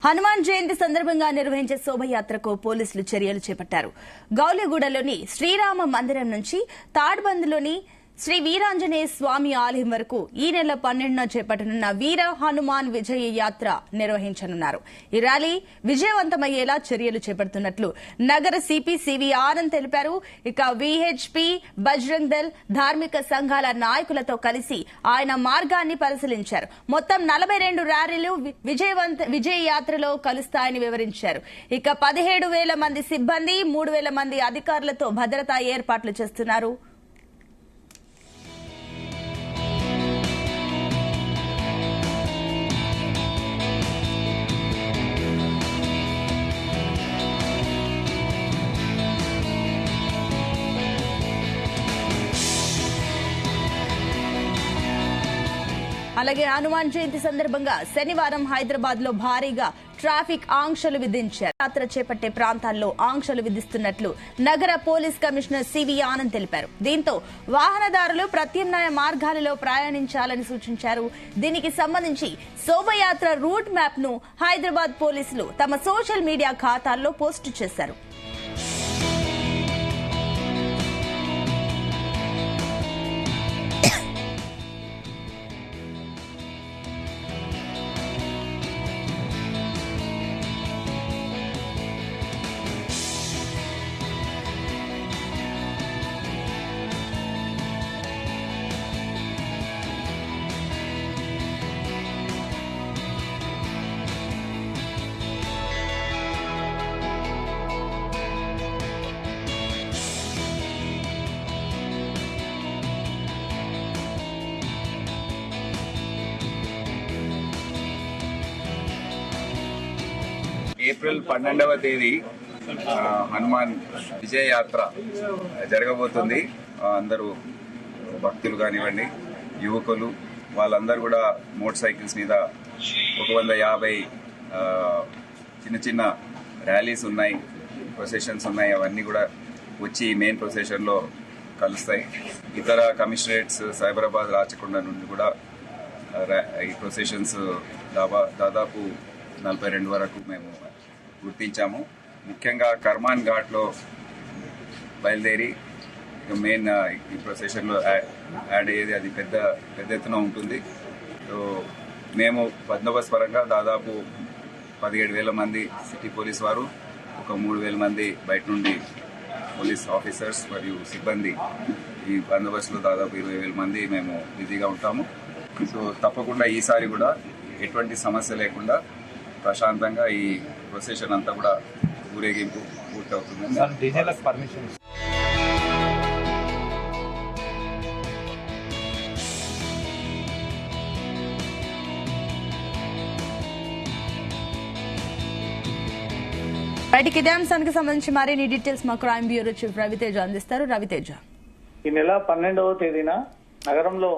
హనుమాన్ జయంతి సందర్భంగా నిర్వహించే శోభయాత్రకు పోలీసులు చర్యలు చేపట్టారు. గౌలిగూడలోని శ్రీరామ మందిరం నుంచి తాడ్బంద్లోని శ్రీ వీరాంజనేయ స్వామి ఆలయం వరకు ఈ నెల 12న చేపట్టనున్న వీర హనుమాన్ విజయ యాత్ర నిర్వహించనున్నారు. ఈ ర్యాలీ విజయవంతమయ్యేలా చర్యలు చేపడుతున్నట్లు నగర సిపి సివి ఆనంద్ తెలిపారు. ఇక విహెచ్పి, బజరంగ్ దళ్, ధార్మిక సంఘాల నాయకులతో కలిసి ఆయన మార్గాన్ని పరిశీలించారు. మొత్తం 42 ర్యాలీలు విజయ యాత్రలో కలుస్తాయని వివరించారు. ఇక 17,000 మంది సిబ్బంది, 3,000 మంది అధికారులతో భద్రతా ఏర్పాట్లు చేస్తున్నారు. అలాగే హనుమాన్ జయంతి సందర్భంగా శనివారం హైదరాబాద్ లో భారీగా ట్రాఫిక్ ఆంక్షలు విధించారు. యాత్ర చేపట్టే ప్రాంతాల్లో ఆంక్షలు విధిస్తున్నట్లు నగర పోలీస్ కమిషనర్ సివి ఆనంద్ తెలిపారు. దీంతో వాహనదారులు ప్రత్యామ్నాయ మార్గాలలో ప్రయాణించాలని సూచించారు. దీనికి సంబంధించి శోభయాత్ర రూట్ మ్యాప్ ను హైదరాబాద్ పోలీసులు తమ సోషల్ మీడియా ఖాతాల్లో పోస్టు చేశారు. ఏప్రిల్ 12వ తేదీ హనుమాన్ విజయ యాత్ర జరగబోతుంది. అందరూ భక్తులు కానివ్వండి, యువకులు వాళ్ళందరూ కూడా మోటార్ సైకిల్స్ మీద 150 చిన్న చిన్న ర్యాలీస్ ఉన్నాయి, ప్రొసెషన్స్ ఉన్నాయి. అవన్నీ కూడా వచ్చి మెయిన్ ప్రొసెషన్లో కలుస్తాయి. ఇతర కమిషనరేట్స్ సైబరాబాద్, రాచకొండ నుండి కూడా ఈ ప్రొసెషన్స్ దాదాపు 42 వరకు మేము గుర్తించాము. ముఖ్యంగా కర్మాన్ ఘాట్లో బయలుదేరి మెయిన్ ఈ ప్రొసెషన్లో యాడ్ అయ్యేది అది పెద్ద ఎత్తున ఉంటుంది. సో మేము బందోబస్తు పరంగా దాదాపు 17,000 మంది సిటీ పోలీస్ వారు, ఒక 3,000 మంది బయట నుండి పోలీస్ ఆఫీసర్స్ మరియు సిబ్బంది, ఈ బందోబస్తులో దాదాపు 20,000 మంది మేము బిజీగా ఉంటాము. సో తప్పకుండా ఈసారి కూడా ఎటువంటి సమస్య లేకుండా ప్రశాంతంగా ఈ ప్రొసెషన్ అంతా కూడా ఊరేగింపు పూర్తవుతుంది. బయటికి ఇదే అంశానికి సంబంధించి మరిన్ని డీటెయిల్స్ మా క్రైమ్ బ్యూరో చీఫ్ రవితేజ అందిస్తారు. రవితేజ, ఈ నెల 12వ తేదీన నగరంలో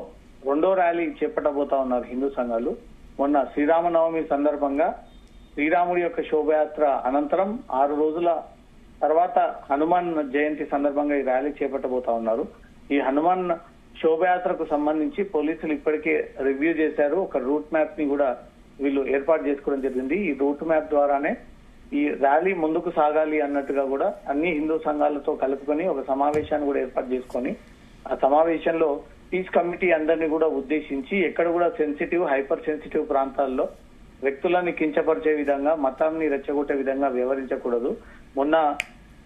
2వ ర్యాలీ చేపట్టబోతా ఉన్నారు హిందూ సంఘాలు. మొన్న శ్రీరామనవమి సందర్భంగా శ్రీరాముడి యొక్క శోభయాత్ర అనంతరం 6 రోజుల తర్వాత హనుమాన్ జయంతి సందర్భంగా ఈ ర్యాలీ చేపట్టబోతా ఉన్నారు. ఈ హనుమాన్ శోభయాత్రకు సంబంధించి పోలీసులు ఇప్పటికే రివ్యూ చేశారు. ఒక రూట్ మ్యాప్ ని కూడా వీళ్ళు ఏర్పాటు చేసుకోవడం జరిగింది. ఈ రూట్ మ్యాప్ ద్వారానే ఈ ర్యాలీ ముందుకు సాగాలి అన్నట్టుగా కూడా అన్ని హిందూ సంఘాలతో కలుపుకొని ఒక సమావేశాన్ని కూడా ఏర్పాటు చేసుకొని, ఆ సమావేశంలో పీస్ కమిటీ అందరినీ కూడా ఉద్దేశించి ఎక్కడ కూడా సెన్సిటివ్, హైపర్ సెన్సిటివ్ ప్రాంతాల్లో వ్యక్తులని కించపరిచే విధంగా, మతాన్ని రెచ్చగొట్టే విధంగా వ్యవహరించకూడదు. మొన్న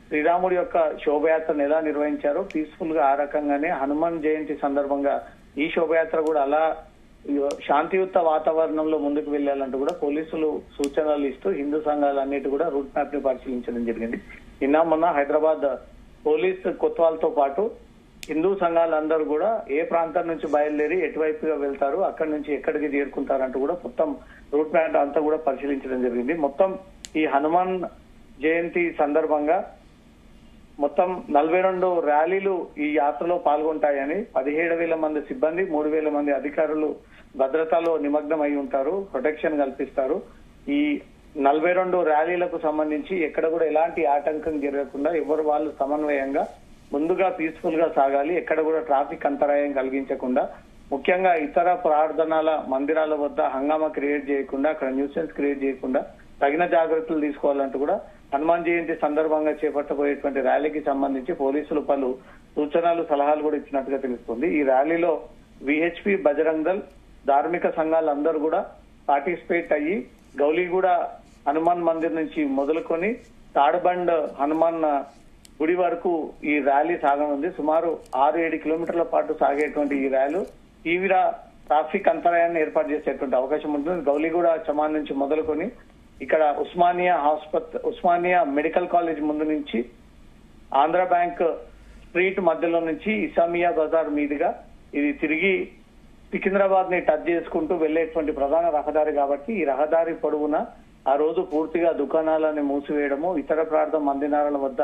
శ్రీరాముడి యొక్క శోభయాత్రను ఎలా నిర్వహించారో పీస్ఫుల్ గా ఆ రకంగానే హనుమాన్ జయంతి సందర్భంగా ఈ శోభయాత్ర కూడా అలా శాంతియుత వాతావరణంలో ముందుకు వెళ్లాలంటూ కూడా పోలీసులు సూచనలు ఇస్తూ హిందూ సంఘాలన్నిటి కూడా రూట్ మ్యాప్ ని పరిశీలించడం జరిగింది. నిన్న మొన్న హైదరాబాద్ పోలీస్ కొత్వాల్తో పాటు హిందూ సంఘాలందరూ కూడా ఏ ప్రాంతం నుంచి బయలుదేరి ఎటువైపుగా వెళ్తారు, అక్కడి నుంచి ఎక్కడికి చేరుకుంటారంటూ కూడా మొత్తం రూట్ మ్యాప్ అంతా కూడా పరిశీలించడం జరిగింది. మొత్తం ఈ హనుమాన్ జయంతి సందర్భంగా మొత్తం 42 ర్యాలీలు ఈ యాత్రలో పాల్గొంటాయని, 17,000 మంది సిబ్బంది, 3,000 మంది అధికారులు భద్రతలో నిమగ్నం అయి ఉంటారు, ప్రొటెక్షన్ కల్పిస్తారు. ఈ 42 ర్యాలీలకు సంబంధించి ఎక్కడ కూడా ఎలాంటి ఆటంకం జరగకుండా ఎవరు వాళ్ళు సమన్వయంగా ముందుగా పీస్ఫుల్ గా సాగాలి. ఎక్కడ కూడా ట్రాఫిక్ అంతరాయం కలిగించకుండా ముఖ్యంగా ఇతర ప్రార్థనల మందిరాల వద్ద హంగామా క్రియేట్ చేయకుండా, అక్కడ న్యూసెన్స్ క్రియేట్ చేయకుండా తగిన జాగ్రత్తలు తీసుకోవాలంటూ కూడా హనుమాన్ జయంతి సందర్భంగా చేపట్టబోయేటువంటి ర్యాలీకి సంబంధించి పోలీసులు పలు సూచనలు సలహాలు కూడా ఇచ్చినట్టుగా తెలుస్తుంది. ఈ ర్యాలీలో విహెచ్పి, బజరంగ్ దళ్, ధార్మిక సంఘాలందరూ కూడా పార్టిసిపేట్ అయ్యి గౌలీగూడ హనుమాన్ మందిర్ నుంచి మొదలుకొని తాడ్బండ్ హనుమాన్ గుడి వరకు ఈ ర్యాలీ సాగనుంది. సుమారు 6-7 కిలోమీటర్ల పాటు సాగేటువంటి ఈ ర్యాలీ తీవ్ర ట్రాఫిక్ అంతరాయాన్ని ఏర్పాటు చేసేటువంటి అవకాశం ఉంటుంది. గౌలీగూడ చమాన్ నుంచి మొదలుకొని ఇక్కడ ఉస్మానియా మెడికల్ కాలేజ్ ముందు నుంచి ఆంధ్ర బ్యాంక్ స్ట్రీట్ మధ్యలో నుంచి ఇసామియా బజార్ మీదుగా ఇది తిరిగి సికింద్రాబాద్ ని టచ్ చేసుకుంటూ వెళ్లేటువంటి ప్రధాన రహదారి కాబట్టి ఈ రహదారి పొడవున ఆ రోజు పూర్తిగా దుకాణాలను మూసివేయడము, ఇతర ప్రాంత మందిరాల వద్ద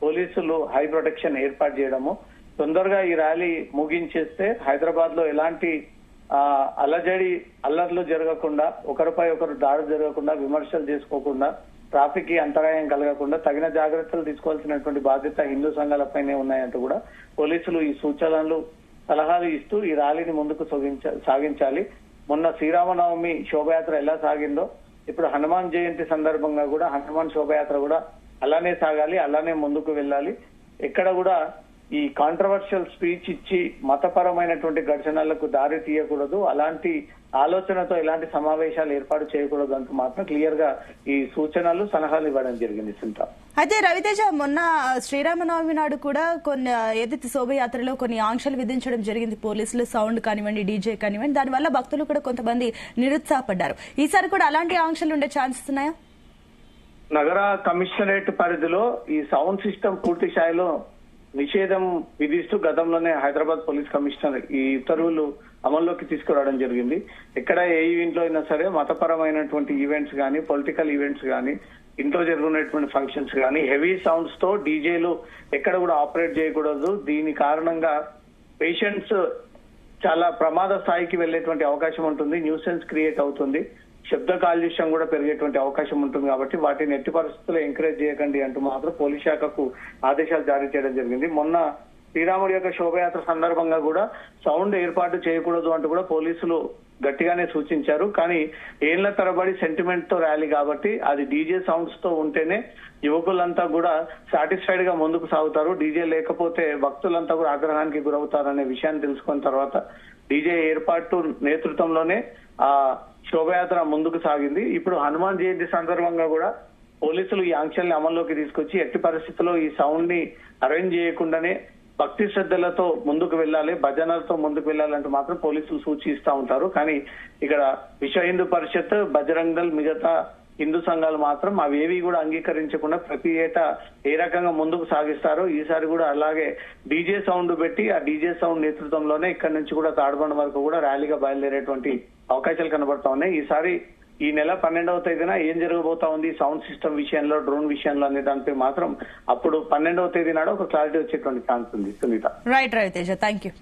పోలీసులు హై ప్రొటెక్షన్ ఏర్పాటు చేయడము, తొందరగా ఈ ర్యాలీ ముగించేస్తే హైదరాబాద్ లో ఎలాంటి అల్లర్లు జరగకుండా, ఒకరిపై ఒకరు దాడి జరగకుండా, విమర్శలు చేసుకోకుండా, ట్రాఫిక్ కి అంతరాయం కలగకుండా తగిన జాగ్రత్తలు తీసుకోవాల్సినటువంటి బాధ్యత హిందూ సంఘాలపైనే ఉన్నాయంటూ కూడా పోలీసులు ఈ సూచనలు సలహాలు ఇస్తూ ఈ ర్యాలీని ముందుకు సాగించాలి. మొన్న శ్రీరామనవమి శోభయాత్ర ఎలా సాగిందో ఇప్పుడు హనుమాన్ జయంతి సందర్భంగా కూడా హనుమాన్ శోభయాత్ర కూడా అలానే సాగాలి, అలానే ముందుకు వెళ్ళాలి. ఎక్కడ కూడా ఈ కాంట్రవర్షియల్ స్పీచ్ ఇచ్చి మతపరమైనటువంటి ఘర్షణలకు దారి తీయకూడదు, అలాంటి ఆలోచనతో ఎలాంటి సమావేశాలు ఏర్పాటు చేయకూడదు అంటూ మాత్రం క్లియర్ గా ఈ సూచనలు సలహాలు ఇవ్వడం జరిగింది. సింత అయితే రవితేజ, మొన్న శ్రీరామనవమి నాడు కూడా కొన్ని ఏదైతే శోభయాత్రలో కొన్ని ఆంక్షలు విధించడం జరిగింది పోలీసులు, సౌండ్ కానివ్వండి, డీజే కానివ్వండి, దానివల్ల భక్తులు కూడా కొంతమంది నిరుత్సాహపడ్డారు. ఈసారి కూడా అలాంటి ఆంక్షలు ఉండే ఛాన్సెస్ ఉన్నాయా? నగర కమిషనరేట్ పరిధిలో ఈ సౌండ్ సిస్టమ్ పూర్తి స్థాయిలో నిషేధం విధిస్తూ గతంలోనే హైదరాబాద్ పోలీస్ కమిషనర్ ఈ ఉత్తర్వులు అమల్లోకి తీసుకురావడం జరిగింది. ఎక్కడ ఏ ఈవెంట్ లో అయినా సరే మతపరమైనటువంటి ఈవెంట్స్ కానీ, పొలిటికల్ ఈవెంట్స్ కానీ, ఇంట్లో జరుగుతున్నటువంటి ఫంక్షన్స్ కానీ హెవీ సౌండ్స్ తో డీజేలు ఎక్కడ కూడా ఆపరేట్ చేయకూడదు. దీని కారణంగా పేషెంట్స్ చాలా ప్రమాద స్థాయికి వెళ్లేటువంటి అవకాశం ఉంటుంది, న్యూసెన్స్ క్రియేట్ అవుతుంది, శబ్ద కాలుష్యం కూడా పెరిగేటువంటి అవకాశం ఉంటుంది. కాబట్టి వాటిని ఎట్టి పరిస్థితుల్లో ఎంకరేజ్ చేయకండి అంటూ మాత్రం పోలీస్ శాఖకు ఆదేశాలు జారీ చేయడం జరిగింది. మొన్న శ్రీరాముడి యొక్క శోభయాత్ర సందర్భంగా కూడా సౌండ్ ఏర్పాటు చేయకూడదు అంటూ కూడా పోలీసులు గట్టిగానే సూచించారు. కానీ ఏళ్ల తరబడి సెంటిమెంట్ తో ర్యాలీ కాబట్టి అది డీజే సౌండ్స్ తో ఉంటేనే యువకులంతా కూడా సాటిస్ఫైడ్ గా ముందుకు సాగుతారు, డీజే లేకపోతే భక్తులంతా కూడా ఆగ్రహానికి గురవుతారనే విషయాన్ని తెలుసుకున్న తర్వాత డీజే ఏర్పాటు నేతృత్వంలోనే ఆ శోభయాత్ర ముందుకు సాగింది. ఇప్పుడు హనుమాన్ జయంతి సందర్భంగా కూడా పోలీసులు ఈ ఆంక్షల్ని అమల్లోకి తీసుకొచ్చి ఎట్టి పరిస్థితుల్లో ఈ సౌండ్ ని అరేంజ్ చేయకుండానే భక్తి శ్రద్ధలతో ముందుకు వెళ్ళాలి, భజనలతో ముందుకు వెళ్ళాలంటూ మాత్రం పోలీసులు సూచిస్తా ఉంటారు. కానీ ఇక్కడ విశ్వ హిందూ పరిషత్, బజరంగ్ దళ్, మిగతా హిందూ సంఘాలు మాత్రం అవేవి కూడా అంగీకరించకుండా ప్రతి ఏటా ఏ రకంగా ముందుకు సాగిస్తారో ఈసారి కూడా అలాగే డీజే సౌండ్ పెట్టి ఆ డీజే సౌండ్ నేతృత్వంలోనే ఇక్కడ నుంచి కూడా తాడ్బండ్ వరకు కూడా ర్యాలీగా బయలుదేరేటువంటి అవకాశాలు కనబడతా ఉన్నాయి. ఈసారి ఈ నెల 12వ తేదీన ఏం జరగబోతా ఉంది సౌండ్ సిస్టమ్ విషయంలో, డ్రోన్ విషయంలో అనే దానిపై మాత్రం అప్పుడు 12వ తేదీ నాడు ఒక క్లారిటీ వచ్చేటువంటి ఛాన్స్ ఉంది. Sunitha. Right Ravi Teja, thank you.